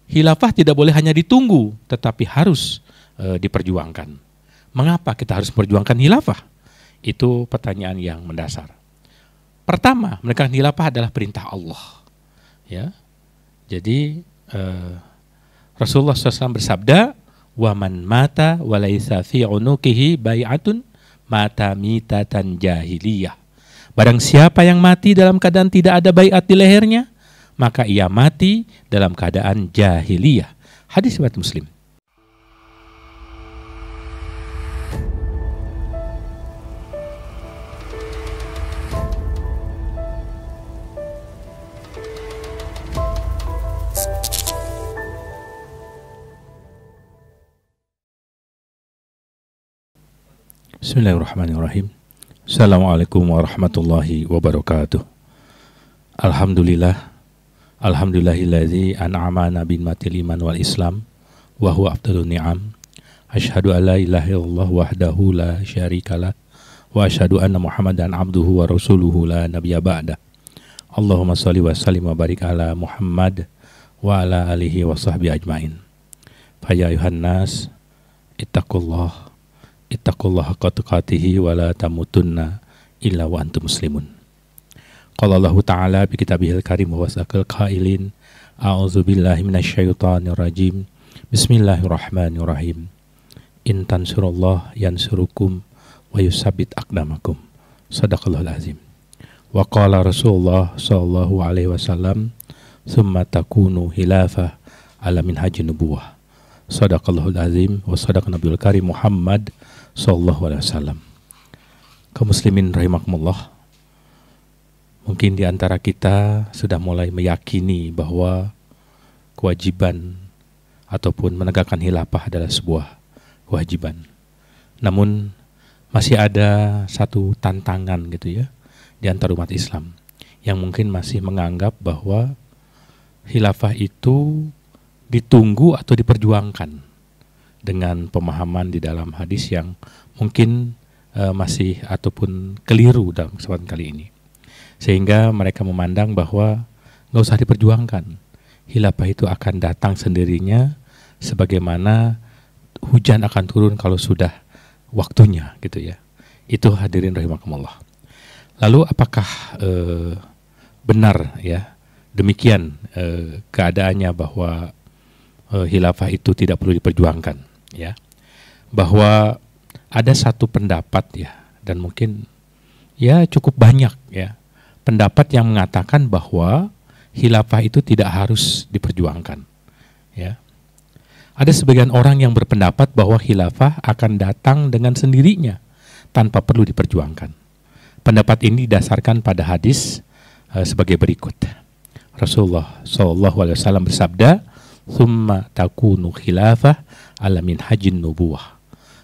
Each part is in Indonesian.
Khilafah tidak boleh hanya ditunggu, tetapi harus diperjuangkan. Mengapa kita harus memperjuangkan khilafah? Itu pertanyaan yang mendasar. Pertama, menegakkan khilafah adalah perintah Allah. Ya, jadi Rasulullah SAW bersabda, "Waman mata walaisa fi unuqihi bai'atun mata mitatan jahiliyah." Barang siapa yang mati dalam keadaan tidak ada baiat di lehernya, maka ia mati dalam keadaan jahiliyah. Hadis riwayat Muslim. Bismillahirrahmanirrahim. Assalamualaikum warahmatullahi wabarakatuh. Alhamdulillahilladzi an'amana bin matil iman wal islam wa huwa afdalun ni'am. Asyhadu an la ilaha illallah wahdahu la syarikalah wa asyhadu anna Muhammadan abduhu wa rasuluhu la nabiyya ba'da. Allahumma shalli wa sallim wa barik ala Muhammad wa ala alihi wa sahbihi ajmain. Fa ya ayuhan nas ittaqullaha haqqa tuqatih wa la tamutunna illa wa antum muslimun. Qala Allah Ta'ala bi kitabihil karim wa wasaqal qailin a'udzu billahi minasyaitonir rajim. Bismillahirrahmanirrahim. In tansurullah yansurukum wa yusabbit aqdamakum. Shadaqallahul azim. Wa qala Rasulullah sallallahu alaihi wasallam, "Tsumma takunu khilafah ala minhajin nubuwah." Shadaqallahul azim wa shadaqa nabiyul karim Muhammad sallallahu alaihi wasallam. Kaum muslimin rahimakumullah, mungkin di antara kita sudah mulai meyakini bahwa kewajiban ataupun menegakkan khilafah adalah sebuah kewajiban. Namun masih ada satu tantangan gitu ya di antara umat Islam yang mungkin masih menganggap bahwa khilafah itu ditunggu atau diperjuangkan dengan pemahaman di dalam hadis yang mungkin masih ataupun keliru dalam kesempatan kali ini. Sehingga mereka memandang bahwa nggak usah diperjuangkan. Khilafah itu akan datang sendirinya sebagaimana hujan akan turun kalau sudah waktunya gitu ya. Itu hadirin rahimakumullah. Lalu apakah benar ya demikian keadaannya bahwa khilafah itu tidak perlu diperjuangkan ya? Bahwa ada satu pendapat ya, dan mungkin ya cukup banyak ya pendapat yang mengatakan bahwa khilafah itu tidak harus diperjuangkan ya. Ada sebagian orang yang berpendapat bahwa khilafah akan datang dengan sendirinya tanpa perlu diperjuangkan. Pendapat ini didasarkan pada hadis sebagai berikut. Rasulullah SAW bersabda, "Tsumma takunu khilafah ala minhajin nubuwah."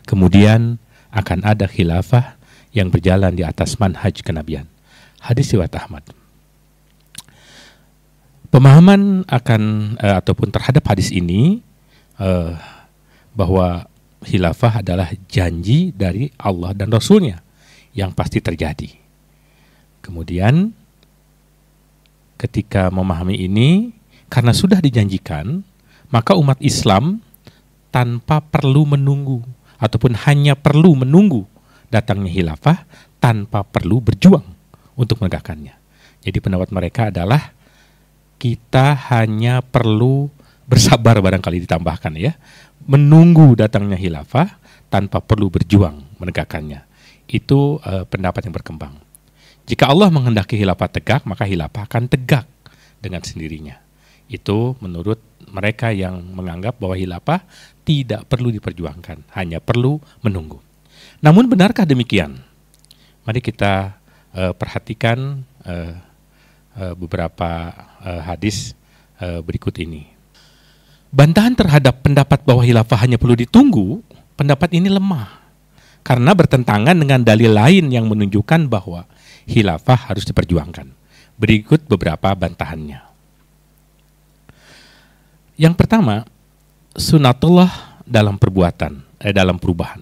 Kemudian akan ada khilafah yang berjalan di atas manhaj kenabian. Hadis riwayat Ahmad. Pemahaman akan ataupun terhadap hadis ini bahwa khilafah adalah janji dari Allah dan Rasulnya yang pasti terjadi. Kemudian ketika memahami ini, karena sudah dijanjikan, maka umat Islam tanpa perlu menunggu ataupun hanya perlu menunggu datangnya khilafah tanpa perlu berjuang untuk menegakkannya. Jadi pendapat mereka adalah kita hanya perlu bersabar, barangkali ditambahkan ya, menunggu datangnya khilafah tanpa perlu berjuang menegakkannya. Itu pendapat yang berkembang. Jika Allah menghendaki khilafah tegak, maka khilafah akan tegak dengan sendirinya. Itu menurut mereka yang menganggap bahwa khilafah tidak perlu diperjuangkan, hanya perlu menunggu. Namun benarkah demikian? Mari kita perhatikan beberapa hadis berikut ini. Bantahan terhadap pendapat bahwa khilafah hanya perlu ditunggu, pendapat ini lemah karena bertentangan dengan dalil lain yang menunjukkan bahwa khilafah harus diperjuangkan. Berikut beberapa bantahannya. Yang pertama, sunatullah dalam perbuatan, dalam perubahan.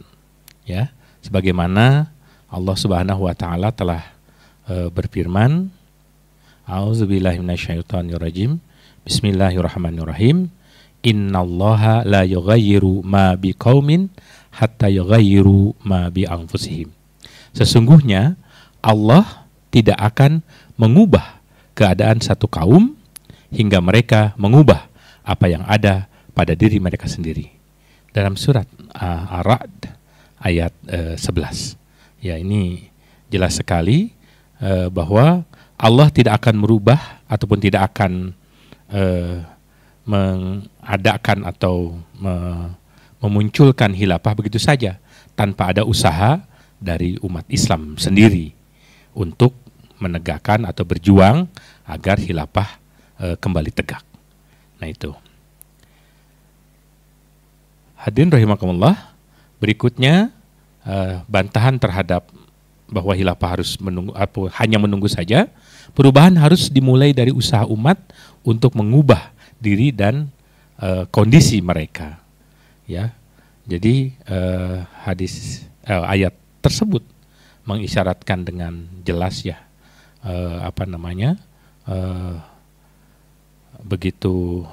Ya, sebagaimana Allah Subhanahu wa taala telah berfirman, A'udzubillahi minasyaitonirrajim. Bismillahirrahmanirrahim. Innallaha la yughayyiru ma biqaumin hatta yughayyiru ma bi anfusihim. Sesungguhnya Allah tidak akan mengubah keadaan satu kaum hingga mereka mengubah apa yang ada pada diri mereka sendiri. Dalam surat Ar-Ra'd ayat 11. Ya, ini jelas sekali bahwa Allah tidak akan merubah ataupun tidak akan mengadakan atau memunculkan khilafah begitu saja tanpa ada usaha dari umat Islam sendiri untuk menegakkan atau berjuang agar khilafah kembali tegak. Nah itu. Hadirin rahimakumullah, berikutnya bantahan terhadap bahwa khilafah harus menunggu, hanya menunggu saja. Perubahan harus dimulai dari usaha umat untuk mengubah diri dan kondisi mereka. Ya, jadi ayat tersebut mengisyaratkan dengan jelas ya begitu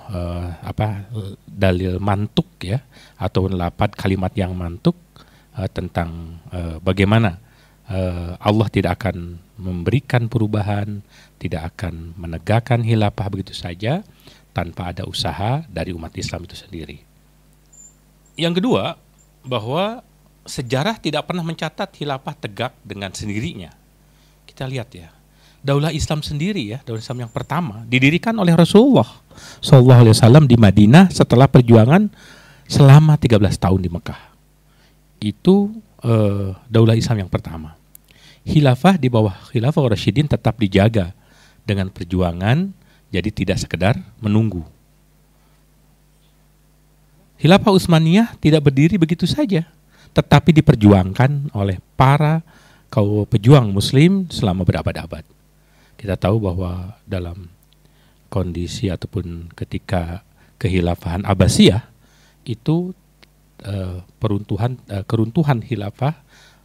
dalil mantuk ya, atau lapat kalimat yang mantuk tentang bagaimana Allah tidak akan memberikan perubahan, tidak akan menegakkan khilafah begitu saja tanpa ada usaha dari umat Islam itu sendiri. Yang kedua, bahwa sejarah tidak pernah mencatat khilafah tegak dengan sendirinya. Kita lihat ya, Daulah Islam sendiri ya, Daulah Islam yang pertama didirikan oleh Rasulullah SAW di Madinah setelah perjuangan selama 13 tahun di Mekah. Itu Daulah Islam yang pertama. Khilafah di bawah Khilafah Rasyidin tetap dijaga dengan perjuangan, jadi tidak sekedar menunggu. Khilafah Utsmaniyah tidak berdiri begitu saja, tetapi diperjuangkan oleh para kaum pejuang muslim selama berabad-abad. Kita tahu bahwa dalam kondisi ataupun ketika kekhilafahan Abbasiyah itu keruntuhan khilafah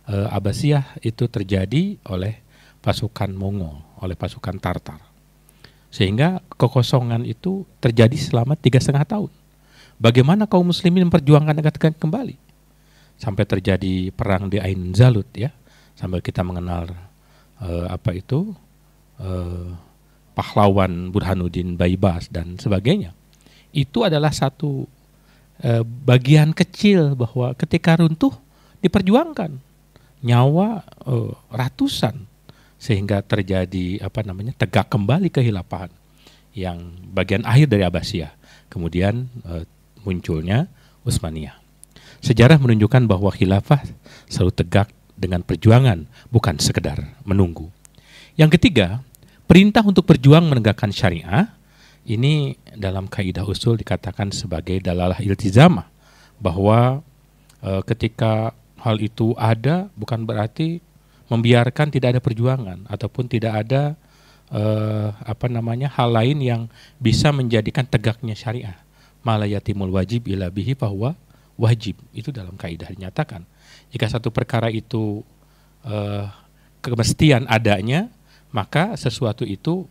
Abbasiyah itu terjadi oleh pasukan Mongol, oleh pasukan Tartar. Sehingga kekosongan itu terjadi selama 3,5 tahun. Bagaimana kaum muslimin memperjuangkan agar tegak kembali? Sampai terjadi perang di Ain Zalut ya. Sampai kita mengenal pahlawan Burhanuddin Baibas dan sebagainya. Itu adalah satu bagian kecil bahwa ketika runtuh diperjuangkan nyawa ratusan sehingga terjadi tegak kembali kehilafahan yang bagian akhir dari Abbasiyah. Kemudian munculnya Utsmaniyah. Sejarah menunjukkan bahwa khilafah selalu tegak dengan perjuangan, bukan sekedar menunggu. Yang ketiga, perintah untuk berjuang menegakkan syariah ini dalam kaidah usul dikatakan sebagai dalalah iltizamah, bahwa ketika hal itu ada bukan berarti membiarkan tidak ada perjuangan ataupun tidak ada hal lain yang bisa menjadikan tegaknya syariah. Malayatimul wajib ila bihi bahwa wajib, itu dalam kaidah dinyatakan. Jika satu perkara itu kemestian adanya, maka sesuatu itu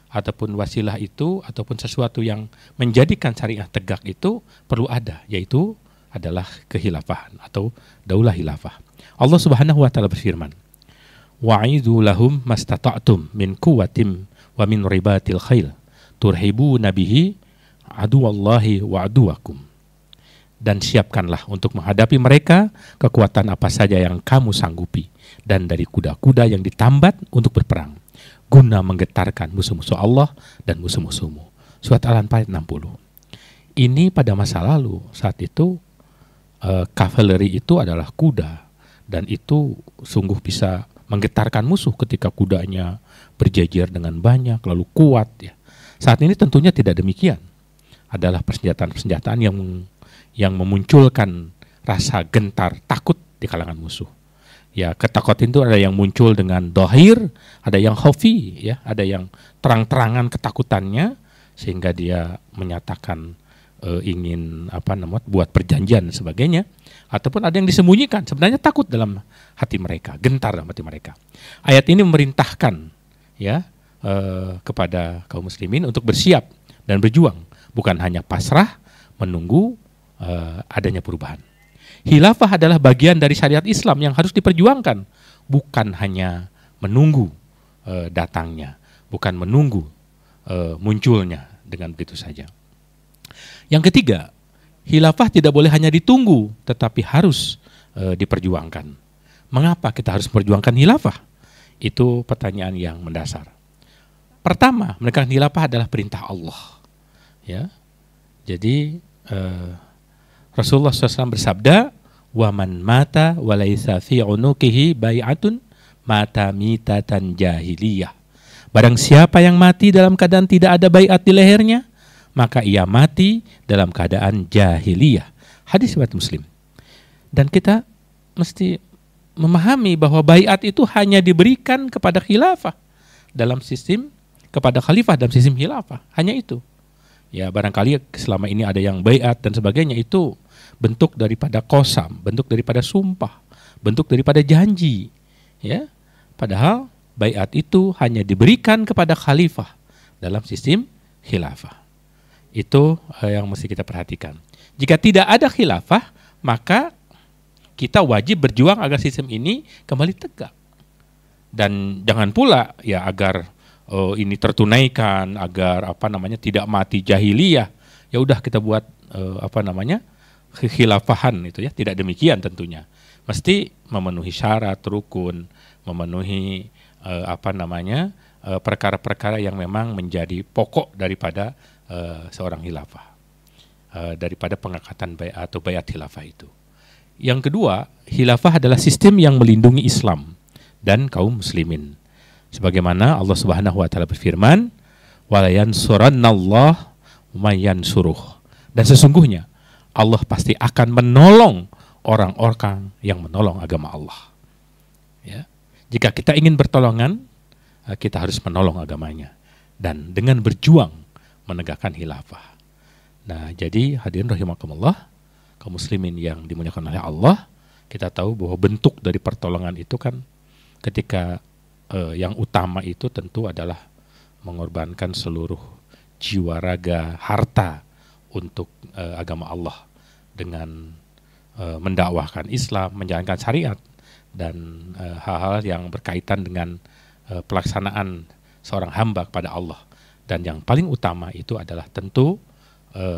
ataupun wasilah itu ataupun sesuatu yang menjadikan syariah tegak itu perlu ada, yaitu adalah kehilafahan atau daulah hilafah. Allah Subhanahu wa taala berfirman, "Wa'idzu lahum mastata'tum min quwwatin wa min ribatil khail turhibuna bihi aduwallahi wa aduwakum." Dan siapkanlah untuk menghadapi mereka kekuatan apa saja yang kamu sanggupi dan dari kuda-kuda yang ditambat untuk berperang guna menggetarkan musuh-musuh Allah dan musuh-musuhmu. Surat Al-Anfal 60. Ini pada masa lalu, saat itu kavaleri itu adalah kuda, dan itu sungguh bisa menggetarkan musuh ketika kudanya berjejer dengan banyak lalu kuat ya. Saat ini tentunya tidak demikian. Adalah persenjataan-persenjataan yang memunculkan rasa gentar, takut di kalangan musuh. Ya, ketakutan itu ada yang muncul dengan dohir, ada yang khafi ya, ada yang terang-terangan ketakutannya sehingga dia menyatakan ingin buat perjanjian dan sebagainya, ataupun ada yang disembunyikan sebenarnya takut dalam hati mereka, gentar dalam hati mereka. Ayat ini memerintahkan ya kepada kaum muslimin untuk bersiap dan berjuang, bukan hanya pasrah menunggu adanya perubahan. Khilafah adalah bagian dari syariat Islam yang harus diperjuangkan, bukan hanya menunggu datangnya, bukan menunggu munculnya dengan begitu saja. Yang ketiga, khilafah tidak boleh hanya ditunggu, tetapi harus diperjuangkan. Mengapa kita harus memperjuangkan khilafah? Itu pertanyaan yang mendasar. Pertama, menegakkan khilafah adalah perintah Allah. Ya, jadi Rasulullah SAW bersabda, "Waman mata walaysa fi unuqihi bai'atun mata mitatan jahiliyah." Barang siapa yang mati dalam keadaan tidak ada baiat di lehernya, maka ia mati dalam keadaan jahiliyah. Hadis riwayat Muslim. Dan kita mesti memahami bahwa baiat itu hanya diberikan kepada khilafah dalam sistem, kepada khalifah dalam sistem khilafah. Hanya itu. Ya, barangkali selama ini ada yang baiat dan sebagainya, itu bentuk daripada qasam, bentuk daripada sumpah, bentuk daripada janji. Ya, padahal baiat itu hanya diberikan kepada khalifah dalam sistem khilafah. Itu yang mesti kita perhatikan. Jika tidak ada khilafah, maka kita wajib berjuang agar sistem ini kembali tegak. Dan jangan pula ya agar ini tertunaikan, agar tidak mati jahiliyah. Ya udah kita buat khilafahan itu ya. Tidak demikian tentunya. Mesti memenuhi syarat rukun, memenuhi perkara-perkara yang memang menjadi pokok daripada seorang khilafah, daripada pengangkatan baiat atau baiat khilafah itu. Yang kedua, khilafah adalah sistem yang melindungi Islam dan kaum muslimin. Sebagaimana Allah Subhanahu wa taala berfirman, "Wa yansurannallahu may yansuruh." Dan sesungguhnya Allah pasti akan menolong orang-orang yang menolong agama Allah. Ya. Jika kita ingin bertolongan, kita harus menolong agamanya dan dengan berjuang menegakkan khilafah. Nah, jadi hadirin rahimakumullah, kaum muslimin yang dimuliakan oleh Allah, kita tahu bahwa bentuk dari pertolongan itu kan ketika yang utama itu tentu adalah mengorbankan seluruh jiwa, raga, harta untuk agama Allah dengan mendakwahkan Islam, menjalankan syariat dan hal-hal yang berkaitan dengan pelaksanaan seorang hamba kepada Allah. Dan yang paling utama itu adalah tentu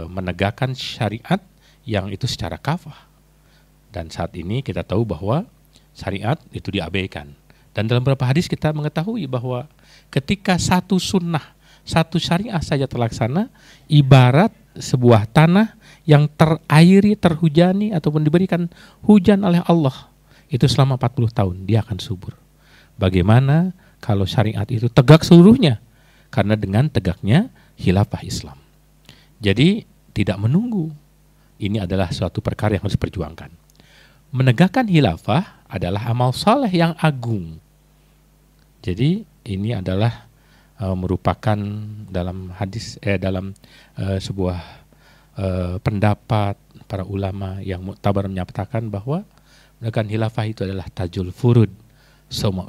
menegakkan syariat yang itu secara kafah. Dan saat ini kita tahu bahwa syariat itu diabaikan. Dan dalam beberapa hadis kita mengetahui bahwa ketika satu sunnah, satu syariah saja terlaksana, ibarat sebuah tanah yang terairi, terhujani ataupun diberikan hujan oleh Allah, itu selama 40 tahun dia akan subur. Bagaimana kalau syariat itu tegak seluruhnya? Karena dengan tegaknya khilafah Islam. Jadi tidak menunggu. Ini adalah suatu perkara yang harus diperjuangkan. Menegakkan khilafah adalah amal saleh yang agung. Jadi ini adalah merupakan dalam hadis dalam sebuah pendapat para ulama yang muktabar menyatakan bahwa menegakkan khilafah itu adalah tajul furud,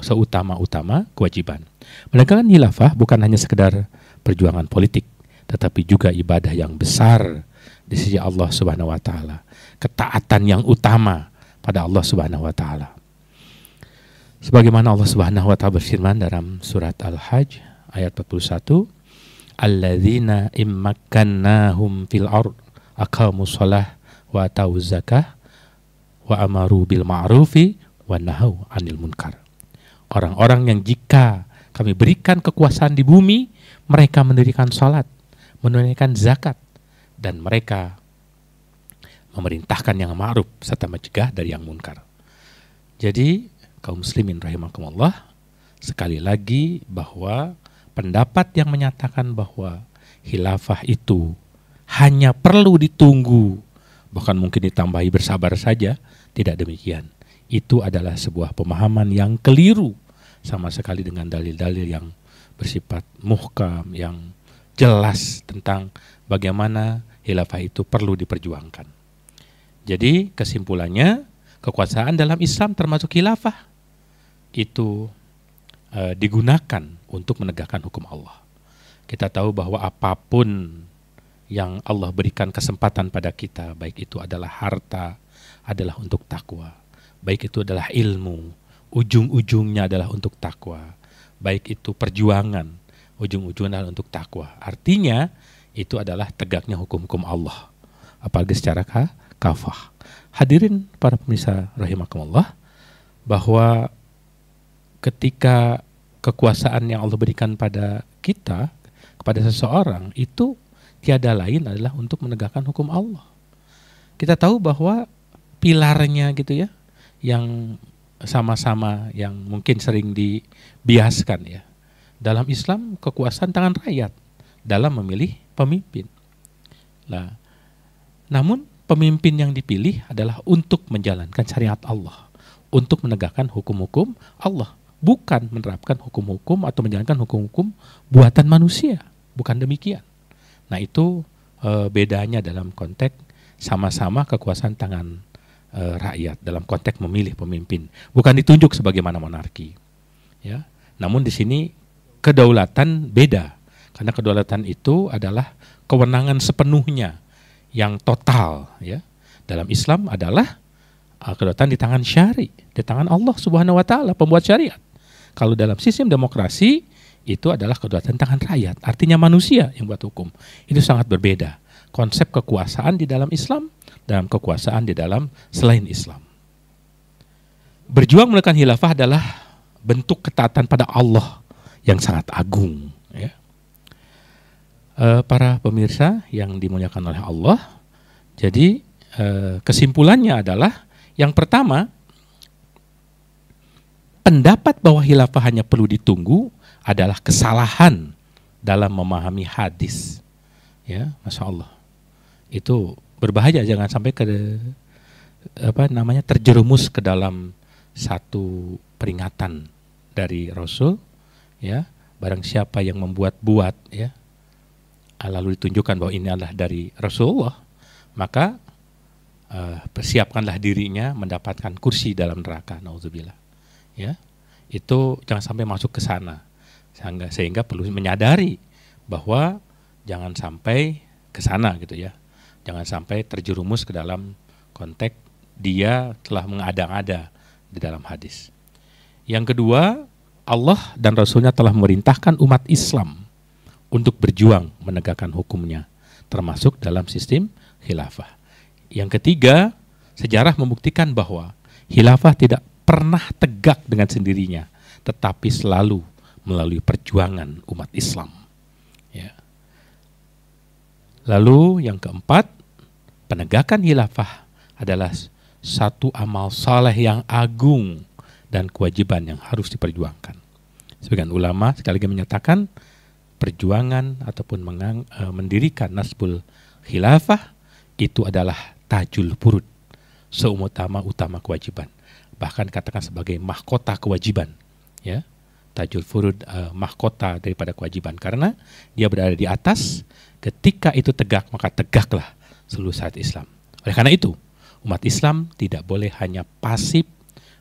seutama-utama kewajiban. Menegakkan khilafah bukan hanya sekedar perjuangan politik, tetapi juga ibadah yang besar di sisi Allah Subhanahu wa taala, ketaatan yang utama pada Allah Subhanahu wa taala. Sebagaimana Allah Subhanahu wa taala berfirman dalam surat Al-Hajj ayat 41, "Alladzina immakkannahum fil ard aqamus shalah wa atau zakah wa amaru bil ma'rufi wa nahau 'anil munkar." Orang-orang yang jika kami berikan kekuasaan di bumi, mereka mendirikan salat, menunaikan zakat, dan mereka memerintahkan yang ma'ruf serta mencegah dari yang munkar. Jadi kaum muslimin rahimakumullah, sekali lagi bahwa pendapat yang menyatakan bahwa khilafah itu hanya perlu ditunggu, bahkan mungkin ditambahi bersabar saja, tidak demikian. Itu adalah sebuah pemahaman yang keliru sama sekali dengan dalil-dalil yang bersifat muhkam, yang jelas tentang bagaimana khilafah itu perlu diperjuangkan. Jadi kesimpulannya, kekuasaan dalam Islam termasuk khilafah itu digunakan untuk menegakkan hukum Allah. Kita tahu bahwa apapun yang Allah berikan kesempatan pada kita, baik itu adalah harta, adalah untuk takwa. Baik itu adalah ilmu, ujung-ujungnya adalah untuk takwa. Baik itu perjuangan, ujung-ujungnya adalah untuk takwa. Artinya itu adalah tegaknya hukum-hukum Allah, apalagi secara kafah. Hadirin para pemirsa rahimakumullah, bahwa ketika kekuasaan yang Allah berikan pada kita, kepada seseorang, itu tiada lain adalah untuk menegakkan hukum Allah. Kita tahu bahwa pilarnya gitu ya, yang sama-sama yang mungkin sering dibiaskan ya. Dalam Islam kekuasaan tangan rakyat dalam memilih pemimpin. Nah, namun pemimpin yang dipilih adalah untuk menjalankan syariat Allah, untuk menegakkan hukum-hukum Allah, bukan menerapkan hukum-hukum atau menjalankan hukum-hukum buatan manusia, bukan demikian. Nah itu bedanya dalam konteks sama-sama kekuasaan tangan rakyat dalam konteks memilih pemimpin, bukan ditunjuk sebagaimana monarki. Ya, namun di sini kedaulatan beda, karena kedaulatan itu adalah kewenangan sepenuhnya yang total. Ya, dalam Islam adalah kedaulatan di tangan syari, di tangan Allah Subhanahu Wa Taala, pembuat syariat. Kalau dalam sistem demokrasi itu adalah kedaulatan tangan rakyat, artinya manusia yang buat hukum. Itu sangat berbeda konsep kekuasaan di dalam Islam, dalam kekuasaan di dalam selain Islam. Berjuang menegakkan khilafah adalah bentuk ketaatan pada Allah yang sangat agung. Ya. Para pemirsa yang dimuliakan oleh Allah, jadi kesimpulannya adalah yang pertama, pendapat bahwa khilafah hanya perlu ditunggu adalah kesalahan dalam memahami hadis. Ya, Masya Allah. Itu berbahaya, jangan sampai terjerumus ke dalam satu peringatan dari Rasul. Ya, barang siapa yang membuat-buat ya, lalu ditunjukkan bahwa ini adalah dari Rasulullah, maka persiapkanlah dirinya mendapatkan kursi dalam neraka. Nauzubillah. Ya, itu jangan sampai masuk ke sana, sehingga perlu menyadari bahwa jangan sampai ke sana gitu ya, jangan sampai terjerumus ke dalam konteks dia telah mengada-ngada di dalam hadis. Yang kedua, Allah dan Rasulnya telah memerintahkan umat Islam untuk berjuang menegakkan hukumnya, termasuk dalam sistem khilafah. Yang ketiga, sejarah membuktikan bahwa khilafah tidak pernah tegak dengan sendirinya, tetapi selalu melalui perjuangan umat Islam. Ya. Lalu yang keempat, penegakan khilafah adalah satu amal saleh yang agung dan kewajiban yang harus diperjuangkan. Sebagian ulama sekali lagi menyatakan perjuangan ataupun mendirikan nasbul khilafah itu adalah tajul furud, seutama-utama kewajiban. Bahkan katakan sebagai mahkota kewajiban, ya, tajul furud, mahkota daripada kewajiban, karena dia berada di atas. Ketika itu tegak, maka tegaklah seluruh syariat Islam. Oleh karena itu, umat Islam tidak boleh hanya pasif,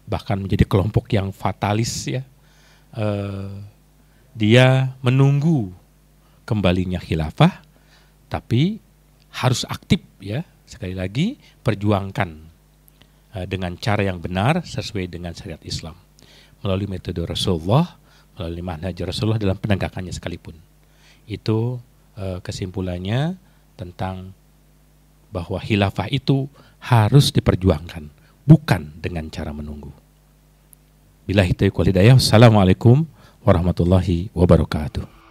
bahkan menjadi kelompok yang fatalis ya. Dia menunggu kembalinya khilafah, tapi harus aktif ya. Sekali lagi, perjuangkan dengan cara yang benar sesuai dengan syariat Islam, melalui metode Rasulullah, melalui manhaj Rasulullah dalam penegakannya sekalipun. Itu kesimpulannya tentang bahwa khilafah itu harus diperjuangkan, bukan dengan cara menunggu. Billahi taufiq wal hidayah. Wassalamualaikum warahmatullahi wabarakatuh.